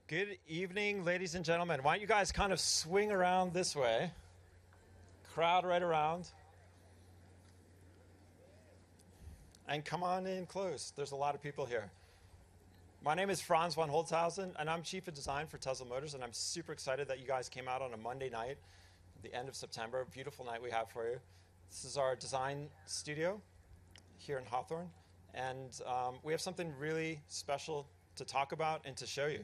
Good evening, ladies and gentlemen. Why don't you guys kind of swing around this way? Crowd right around. And come on in close. There's a lot of people here. My name is Franz von Holzhausen, and I'm Chief of Design for Tesla Motors, and I'm super excited that you guys came out on a Monday night, the end of September. Beautiful night we have for you. This is our design studio here in Hawthorne, and we have something really special to talk about and to show you.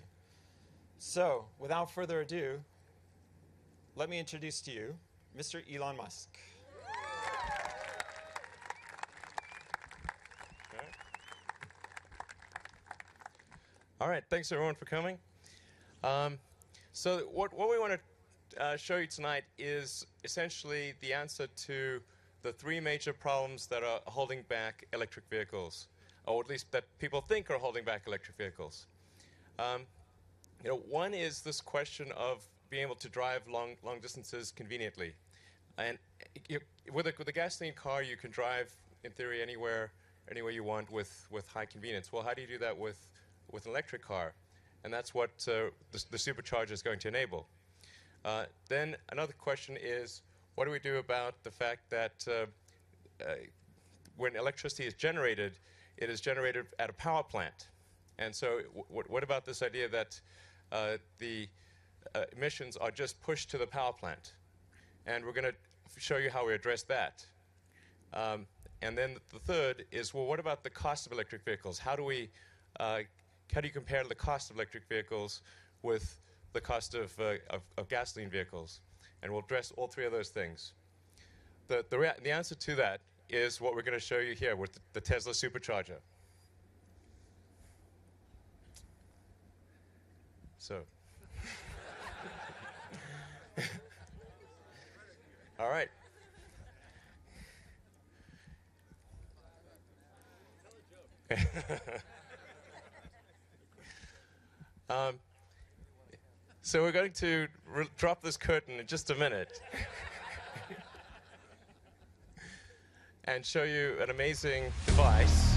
So, without further ado, let me introduce to you Mr. Elon Musk. All right, thanks everyone for coming. So what we want to show you tonight is essentially the answer to the three major problems that are holding back electric vehicles, or at least that people think are holding back electric vehicles. One is this question of being able to drive long distances conveniently. And with a gasoline car, you can drive, in theory, anywhere you want with high convenience. Well, how do you do that with an electric car? And that's what the Supercharger is going to enable. Then another question is, what do we do about the fact that when electricity is generated, it is generated at a power plant? And so what about this idea that the emissions are just pushed to the power plant? And we're going to show you how we address that. And then the third is, well, what about the cost of electric vehicles? How do you compare the cost of electric vehicles with the cost of gasoline vehicles? And we'll address all three of those things. The answer to that is what we're going to show you here with the Tesla Supercharger. So, all right. So we're going to drop this curtain in just a minute and show you an amazing device.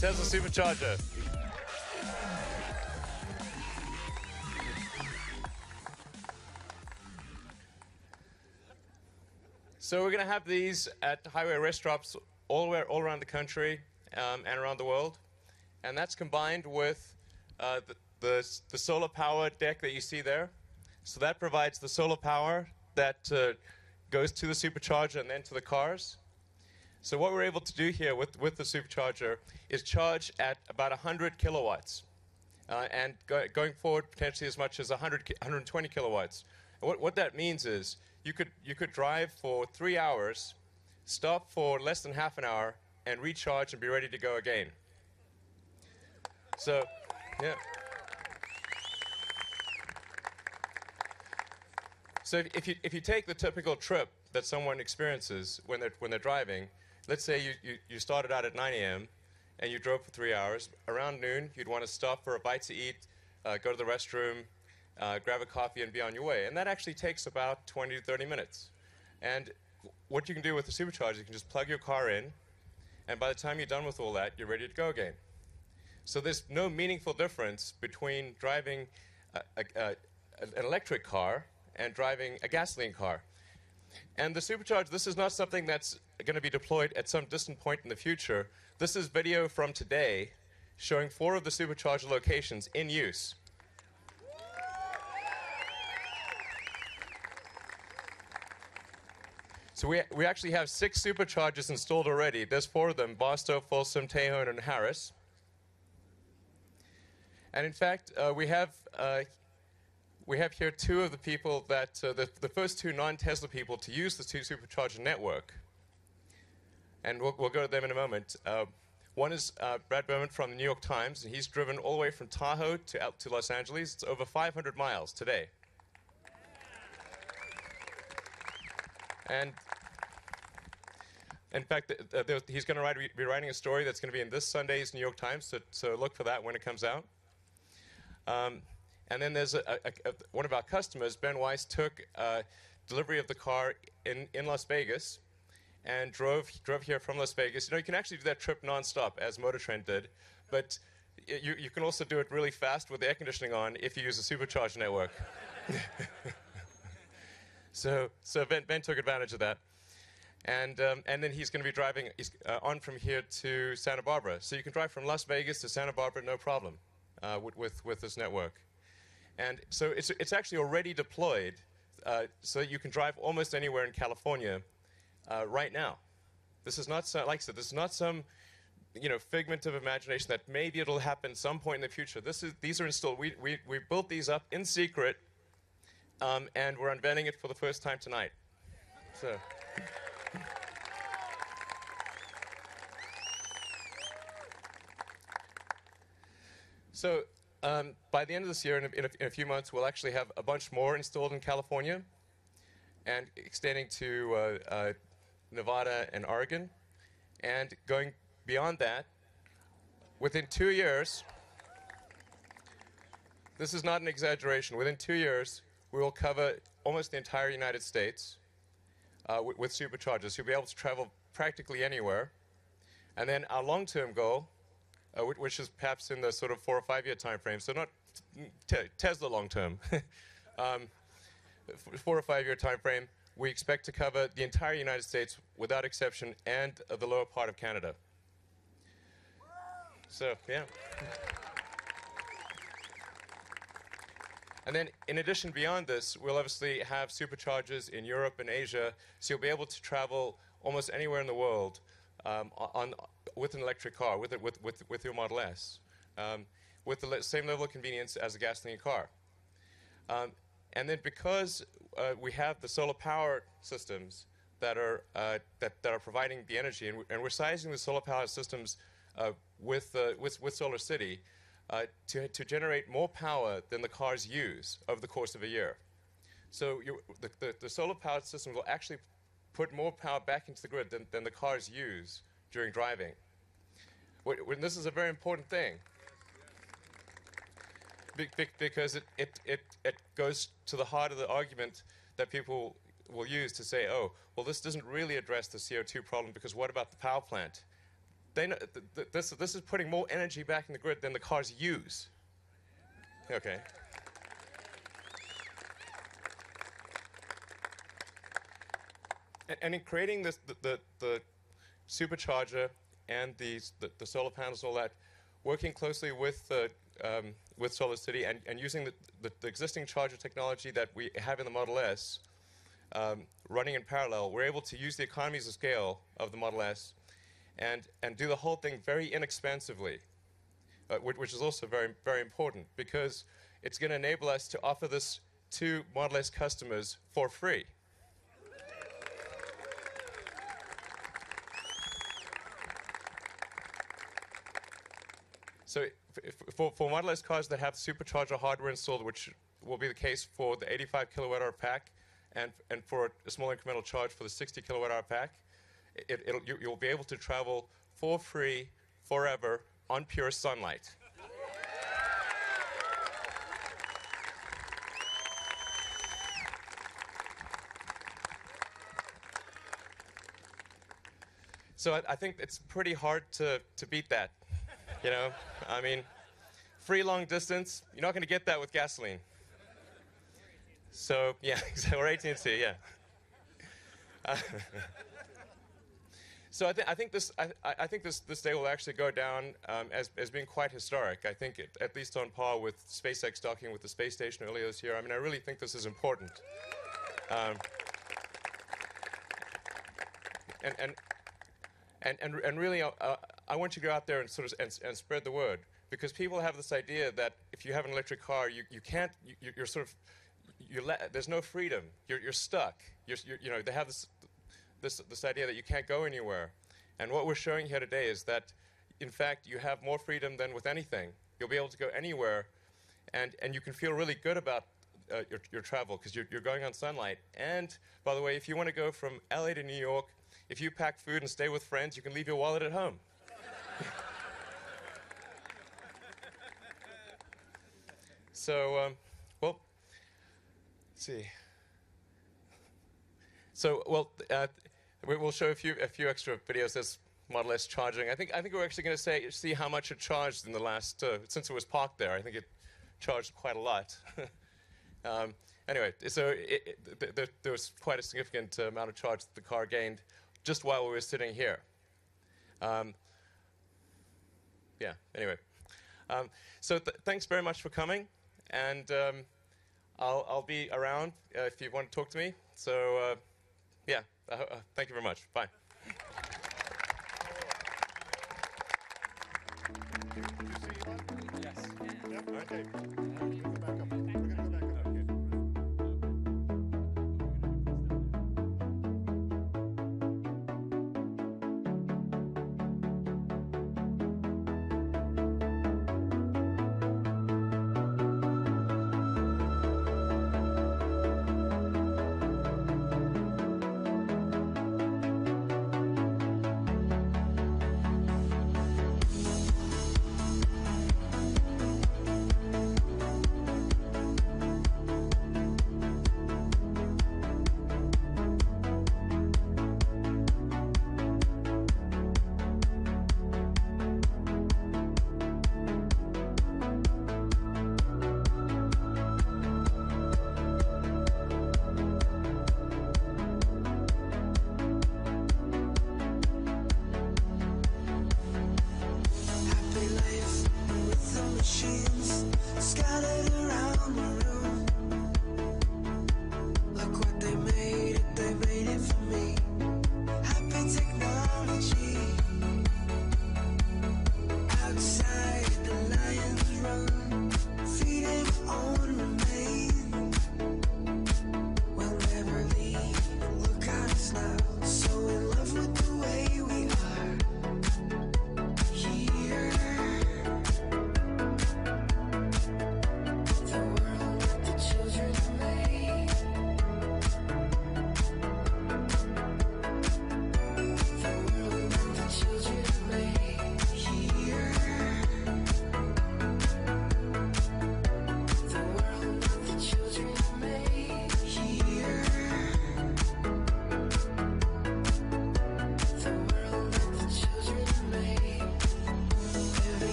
Tesla Supercharger. So we're going to have these at highway rest stops all around the country and around the world. And that's combined with the solar power deck that you see there. So that provides the solar power that goes to the Supercharger and then to the cars. So what we're able to do here with the Supercharger is charge at about 100 kilowatts, and going forward potentially as much as 120 kilowatts. And what that means is you could drive for 3 hours, stop for less than half an hour, and recharge and be ready to go again. So, yeah. So if you take the typical trip that someone experiences when they're driving. Let's say you started out at 9 a.m. and you drove for 3 hours. Around noon, you'd want to stop for a bite to eat, go to the restroom, grab a coffee, and be on your way. And that actually takes about 20 to 30 minutes. And what you can do with the Supercharger, you can just plug your car in, and by the time you're done with all that, you're ready to go again. So there's no meaningful difference between driving an electric car and driving a gasoline car. And the Supercharger, this is not something that's going to be deployed at some distant point in the future. This is video from today showing 4 of the Supercharger locations in use. So we actually have 6 Superchargers installed already. There's 4 of them: Barstow, Folsom, Tejon, and Harris. And in fact, we have here 2 of the people that, the first 2 non-Tesla people to use the 2 Supercharger network. And we'll go to them in a moment. One is Brad Berman from the New York Times, and he's driven all the way from Tahoe to Los Angeles. It's over 500 miles today. And in fact, he's going to be writing a story that's going to be in this Sunday's New York Times, so look for that when it comes out. And then there's one of our customers, Ben Weiss, took delivery of the car in Las Vegas and drove here from Las Vegas. You know, you can actually do that trip nonstop, as Motor Trend did, but you can also do it really fast with the air conditioning on if you use a Supercharger network. So Ben took advantage of that. And then he's going to be driving on from here to Santa Barbara. So you can drive from Las Vegas to Santa Barbara no problem with this network. And so it's actually already deployed so you can drive almost anywhere in California right now. This is not, like I said, this is not some figment of imagination that maybe it'll happen some point in the future. These are installed. We built these up in secret, and we're unveiling it for the first time tonight. So by the end of this year, in a few months, we'll actually have a bunch more installed in California and extending to Nevada and Oregon. And going beyond that, within 2 years, this is not an exaggeration, within 2 years, we will cover almost the entire United States with Superchargers. You'll be able to travel practically anywhere. And then our long-term goal, which is perhaps in the sort of 4 or 5 year time frame, so not Tesla long-term, 4 or 5 year time frame, we expect to cover the entire United States without exception and the lower part of Canada. So, yeah. And then, in addition, beyond this, we'll obviously have Superchargers in Europe and Asia, so you'll be able to travel almost anywhere in the world with an electric car, with your Model S, with the same level of convenience as a gasoline car. And then, because we have the solar power systems that are providing the energy, and we're sizing the solar power systems with Solar City to generate more power than the cars use over the course of a year. So the solar power system will actually put more power back into the grid than the cars use during driving. When this is a very important thing, because it goes to the heart of the argument that people will use to say, oh, well, this doesn't really address the CO2 problem, because what about the power plant? They know, this is putting more energy back in the grid than the cars use. Okay. And in creating this, the Supercharger and the solar panels and all that, working closely with Solar City and using the existing charger technology that we have in the Model S, running in parallel, we're able to use the economies of scale of the Model S and do the whole thing very inexpensively, which is also very, very important, because it's going to enable us to offer this to Model S customers for free. So for Model S cars that have Supercharger hardware installed, which will be the case for the 85 kilowatt hour pack, and for a small incremental charge for the 60 kilowatt hour pack, you'll be able to travel for free forever on pure sunlight. So I think it's pretty hard to beat that. You know, I mean, free long distance, you're not going to get that with gasoline. So, yeah, or AT&T, yeah. So I think this day will actually go down as being quite historic. I think at least on par with SpaceX docking with the space station earlier this year. I mean, I really think this is important. And really, I want you to go out there and sort of and spread the word, because people have this idea that if you have an electric car, you can't. You're sort of there's no freedom. You're stuck. You know, they have this idea that you can't go anywhere. And what we're showing here today is that, in fact, you have more freedom than with anything. You'll be able to go anywhere, and you can feel really good about your travel because you're going on sunlight. And by the way, if you want to go from LA to New York, if you pack food and stay with friends, you can leave your wallet at home. So, well, let's see. So, well, we'll show a few extra videos. There's Model S charging. I think we're actually going to see how much it charged in the last since it was parked there. I think it charged quite a lot. Anyway, so there was quite a significant amount of charge that the car gained just while we were sitting here. Yeah. Anyway, so thanks very much for coming, and I'll be around if you want to talk to me. So. Yeah, thank you very much. Bye. Yes. Yep. Okay. We're gonna go back up. We're gonna go back up. Happy life with the machines scattered around the room.